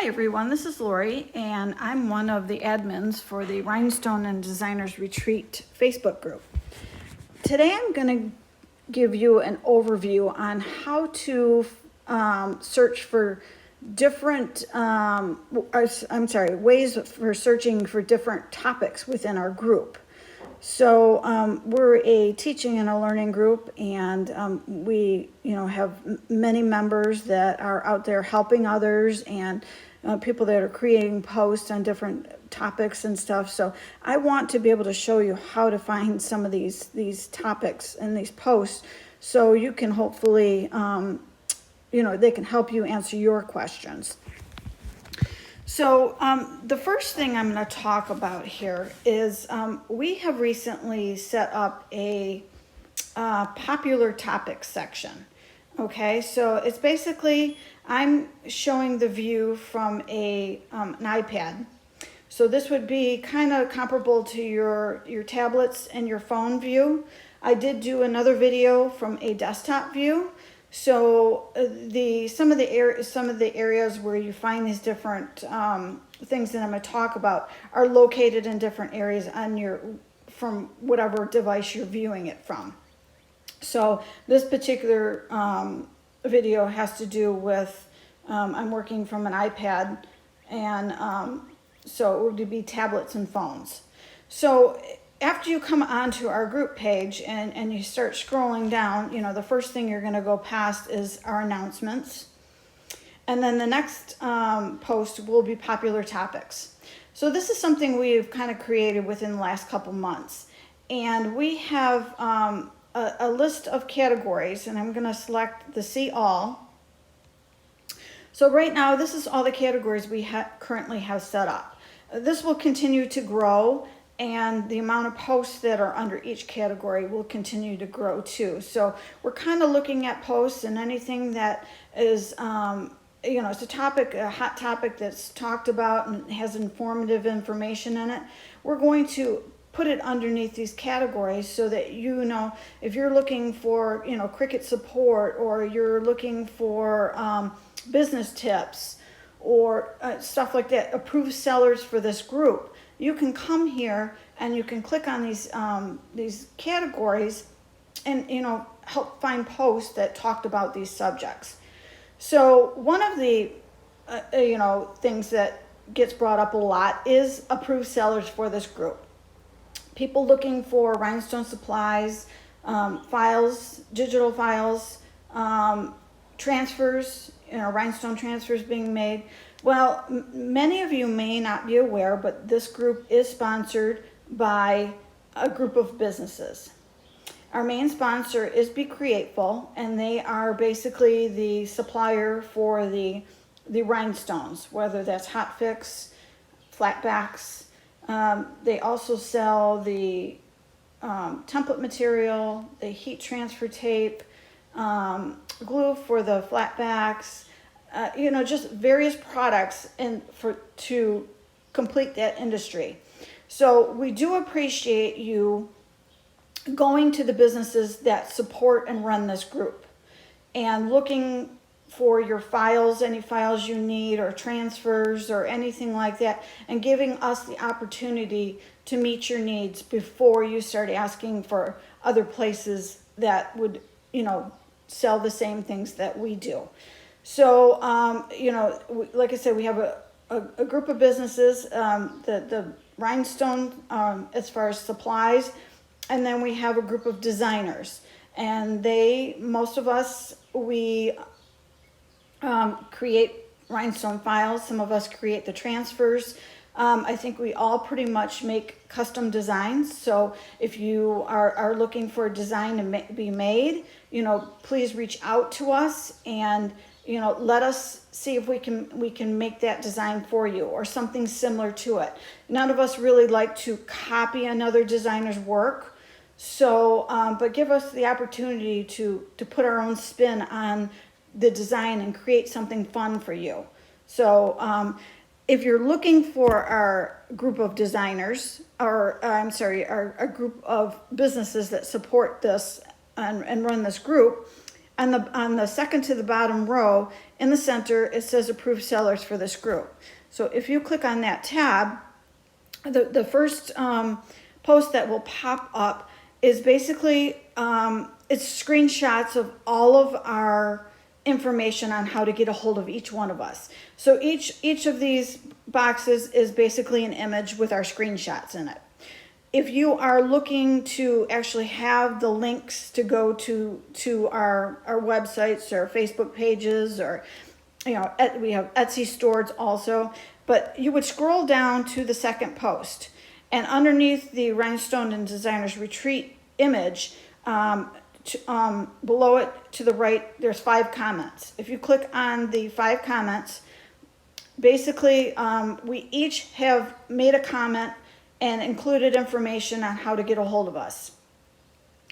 Hi everyone, this is Lori and I'm one of the admins for the Rhinestone and Designers Retreat Facebook group. Today I'm going to give you an overview on how to search for different, ways for searching for different topics within our group. So we're a teaching and a learning group, and we, have many members that are out there helping others, and people that are creating posts on different topics and stuff. So I want to be able to show you how to find some of these topics and these posts, so you can hopefully, they can help you answer your questions. So the first thing I'm going to talk about here is we have recently set up a popular topics section. Okay, so it's basically, I'm showing the view from an iPad. So this would be kind of comparable to your tablets and your phone view. I did do another video from a desktop view. So some of the areas where you find these different things that I'm going to talk about are located in different areas on from whatever device you're viewing it from. So this particular video has to do with I'm working from an iPad, and so it would be tablets and phones. So after you come onto our group page and you start scrolling down, the first thing you're going to go past is our announcements. And then the next post will be popular topics. So this is something we've kind of created within the last couple months. And we have a list of categories, and I'm going to select the See All. So right now, this is all the categories we currently have set up. This will continue to grow, and the amount of posts that are under each category will continue to grow too. So we're kind of looking at posts and anything that is, it's a hot topic that's talked about and has informative information in it. We're going to put it underneath these categories so that, if you're looking for, Cricut support, or you're looking for business tips or stuff like that, approved sellers for this group, you can come here and you can click on these categories and, help find posts that talked about these subjects. So one of the, things that gets brought up a lot is approved sellers for this group. People looking for rhinestone supplies, files, digital files, transfers, rhinestone transfers being made. Well, many of you may not be aware, but this group is sponsored by a group of businesses. Our main sponsor is Be Createful, and they are basically the supplier for the rhinestones, whether that's hot fix, flat backs. They also sell the template material, the heat transfer tape, glue for the flat backs, just various products to complete that industry. So we do appreciate you going to the businesses that support and run this group and looking for your files, any files you need, or transfers or anything like that, and giving us the opportunity to meet your needs before you start asking for other places that would, sell the same things that we do. So, like I said, we have a group of businesses, the rhinestone, as far as supplies, and then we have a group of designers, and most of us, we create rhinestone files. Some of us create the transfers. I think we all pretty much make custom designs. So if you are looking for a design to be made, please reach out to us and, let us see if we can make that design for you or something similar to it. None of us really like to copy another designer's work. So, but give us the opportunity to put our own spin on the design and create something fun for you. So, if you're looking for our group of designers, our group of businesses that support this and run this group, on the second to the bottom row in the center, it says approved sellers for this group. So if you click on that tab, the first post that will pop up is basically, it's screenshots of all of our information on how to get a hold of each one of us. So each of these boxes is basically an image with our screenshots in it. If you are looking to actually have the links to go to our websites or Facebook pages, or we have Etsy stores also, but you would scroll down to the second post, and underneath the Rhinestone and Designers Retreat image, below it to the right, there's 5 comments. If you click on the 5 comments, basically we each have made a comment and included information on how to get a hold of us.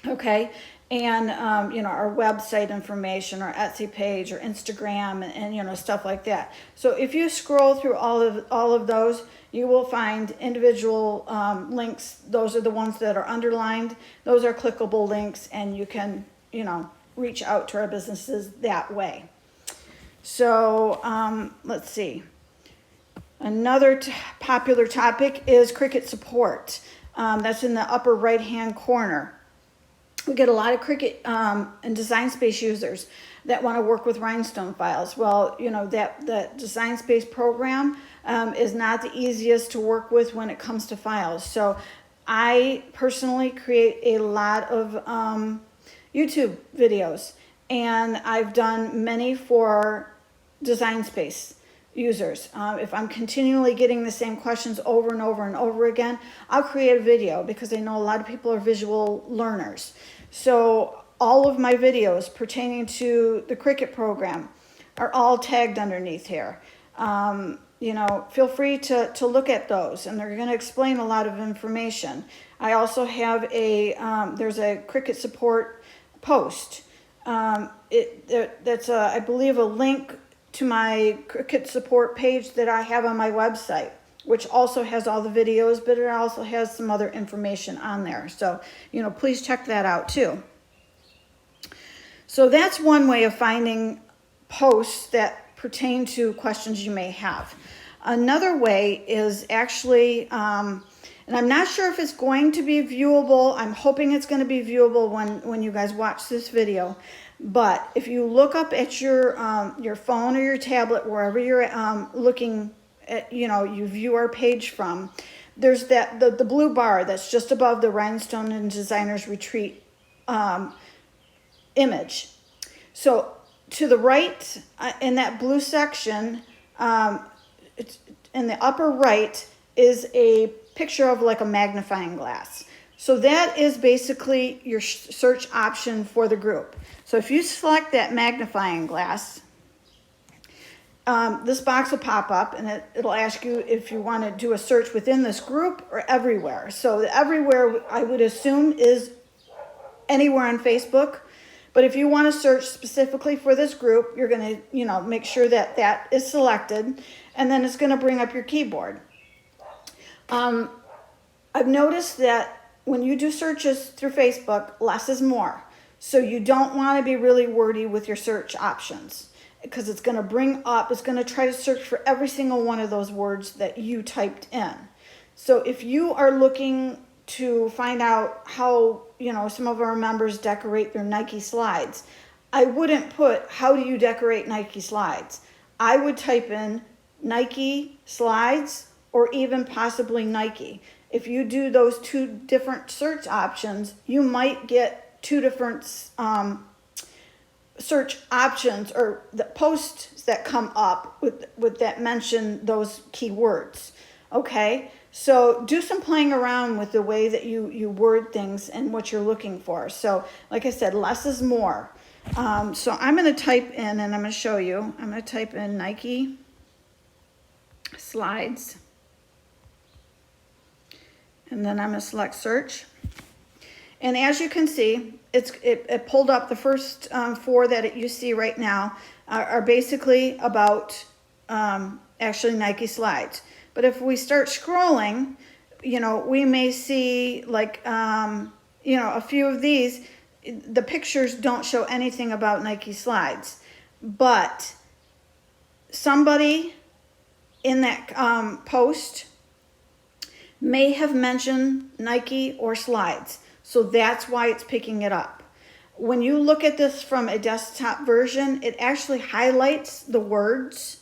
Okay, and our website information, our Etsy page, or Instagram, and stuff like that. So if you scroll through all of those, you will find individual links. Those are the ones that are underlined. Those are clickable links, and you can reach out to our businesses that way. So let's see. Another popular topic is Cricut support. That's in the upper right-hand corner. We get a lot of Cricut and Design Space users that want to work with Rhinestone files. Well, that Design Space program is not the easiest to work with when it comes to files. So I personally create a lot of YouTube videos, and I've done many for Design Space users. If I'm continually getting the same questions over and over and over again, I'll create a video, because I know a lot of people are visual learners. So all of my videos pertaining to the Cricut program are all tagged underneath here. Feel free to look at those, and they're going to explain a lot of information. I also have there's a Cricut support post. That's I believe a link to my Cricut support page that I have on my website, which also has all the videos, but it also has some other information on there. So, please check that out too. So that's one way of finding posts that pertain to questions you may have. Another way is actually, and I'm not sure if it's going to be viewable. I'm hoping it's going to be viewable when you guys watch this video. But if you look up at your phone or your tablet, wherever you're looking at, you view our page from, there's the blue bar that's just above the Rhinestone and Designers Retreat image. So to the right, in that blue section, it's in the upper right, is a picture of like a magnifying glass. So that is basically your search option for the group. So if you select that magnifying glass, this box will pop up, and it'll ask you if you want to do a search within this group or everywhere. So everywhere, I would assume, is anywhere on Facebook. But if you want to search specifically for this group, you're going to, make sure that that is selected, and then it's going to bring up your keyboard. I've noticed that when you do searches through Facebook, less is more. So you don't want to be really wordy with your search options, because it's going to it's going to try to search for every single one of those words that you typed in. So if you are looking to find out how, some of our members decorate their Nike slides, I wouldn't put, how do you decorate Nike slides? I would type in Nike slides, or even possibly Nike. If you do those 2 different search options, you might get 2 different search options, or the posts that come up with that mention those keywords. Okay, so do some playing around with the way that you word things and what you're looking for. So like I said, less is more. So I'm going to type in, and I'm going to show you, I'm going to type in Nike slides, and then I'm going to select search. And as you can see, it pulled up the first 4 that you see right now are basically about actually Nike slides. But if we start scrolling, we may see like, a few of these, the pictures don't show anything about Nike slides. But somebody in that post may have mentioned Nike or slides. So that's why it's picking it up. When you look at this from a desktop version, it actually highlights the words,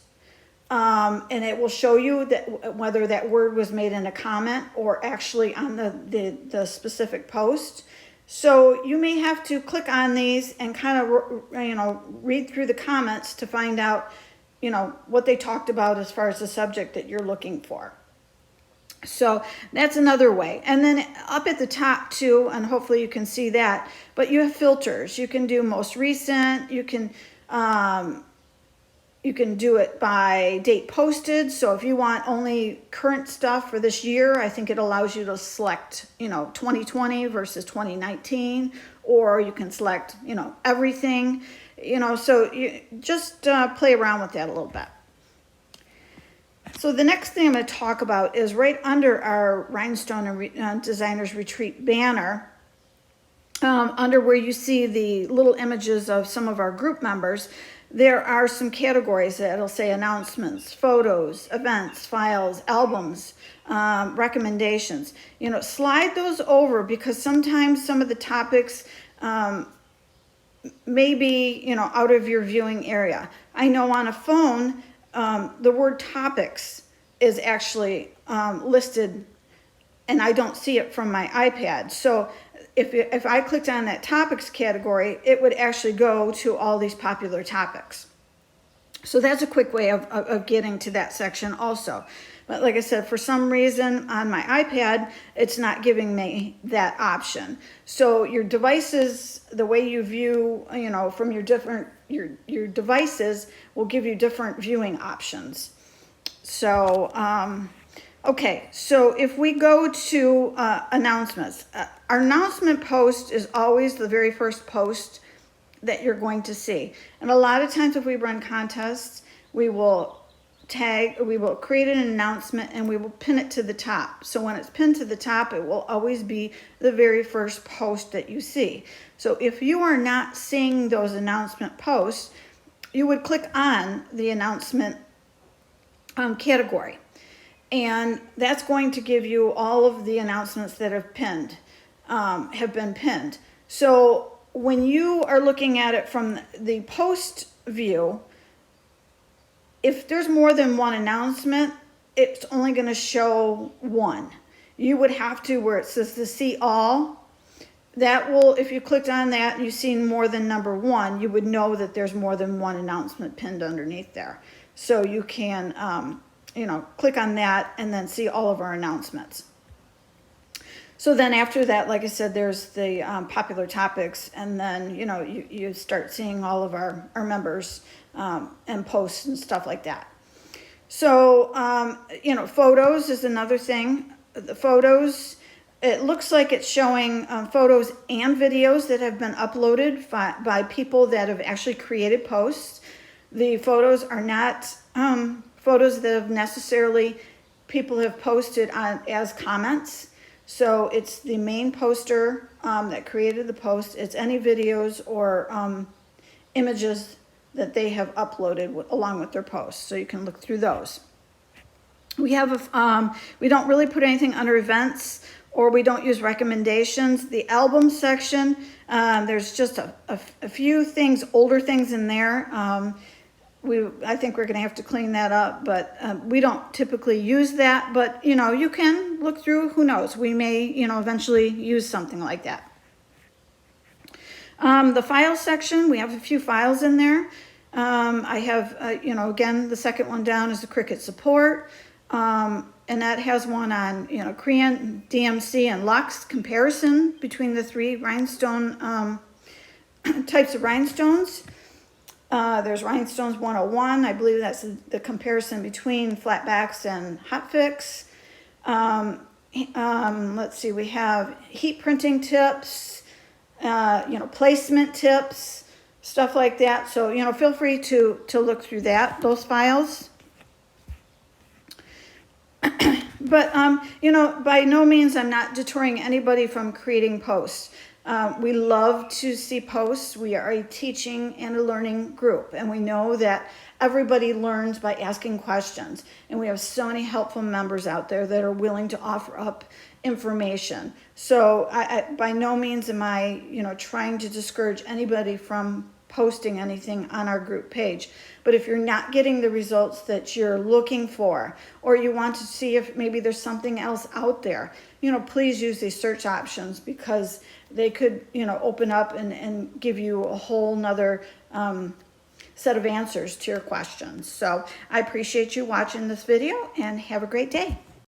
and it will show you that whether that word was made in a comment or actually on the specific post. So you may have to click on these and kind of, read through the comments to find out, what they talked about as far as the subject that you're looking for. So that's another way. And then up at the top too, and hopefully you can see that, but you have filters. You can do most recent. You can do it by date posted. So if you want only current stuff for this year, I think it allows you to select, 2020 versus 2019, or you can select, everything, so you just play around with that a little bit. So the next thing I'm going to talk about is right under our Rhinestone and Designers Retreat banner, under where you see the little images of some of our group members, there are some categories that'll say announcements, photos, events, files, albums, recommendations. Slide those over because sometimes some of the topics may be, out of your viewing area. I know on a phone, the word topics is actually listed, and I don't see it from my iPad. So if I clicked on that topics category, it would actually go to all these popular topics. So that's a quick way of getting to that section also. But like I said, for some reason on my iPad, it's not giving me that option. So your devices, the way you view, from your different, your devices will give you different viewing options. So, okay, so if we go to announcements, our announcement post is always the very first post that you're going to see. And a lot of times if we run contests, we will create an announcement and we will pin it to the top. So when it's pinned to the top, it will always be the very first post that you see. So if you are not seeing those announcement posts, you would click on the announcement category. And that's going to give you all of the announcements that have been pinned. So when you are looking at it from the post view, if there's more than one announcement, it's only going to show one. You would have to, where it says to see all, that will, if you clicked on that and you've seen more than number one, you would know that there's more than one announcement pinned underneath there. So you can, click on that and then see all of our announcements. So then after that, like I said, there's the popular topics, and then, you start seeing all of our members and posts and stuff like that. So, photos is another thing. The photos, it looks like it's showing photos and videos that have been uploaded by people that have actually created posts. The photos are not photos that have necessarily people have posted on as comments. So it's the main poster that created the post. It's any videos or images that they have uploaded along with their posts. So you can look through those. We have we don't really put anything under events, or we don't use recommendations. The album section, there's just a few things, older things in there. I think we're going to have to clean that up, but we don't typically use that. But, you can look through, who knows, we may, eventually use something like that. The file section, we have a few files in there. I have, again, the second one down is the Cricut support. And that has one on, Crean, DMC, and Lux comparison between the three rhinestone types of rhinestones. There's Rhinestones 101. I believe that's the comparison between flatbacks and hot fix. Let's see, we have heat printing tips, placement tips, stuff like that. So, feel free to look through those files. But, by no means I'm not deterring anybody from creating posts. We love to see posts. We are a teaching and a learning group, and we know that everybody learns by asking questions. And we have so many helpful members out there that are willing to offer up information. So I by no means am I, trying to discourage anybody from posting anything on our group page. But if you're not getting the results that you're looking for, or you want to see if maybe there's something else out there, please use these search options, because they could, open up and give you a whole nother set of answers to your questions. So I appreciate you watching this video, and have a great day.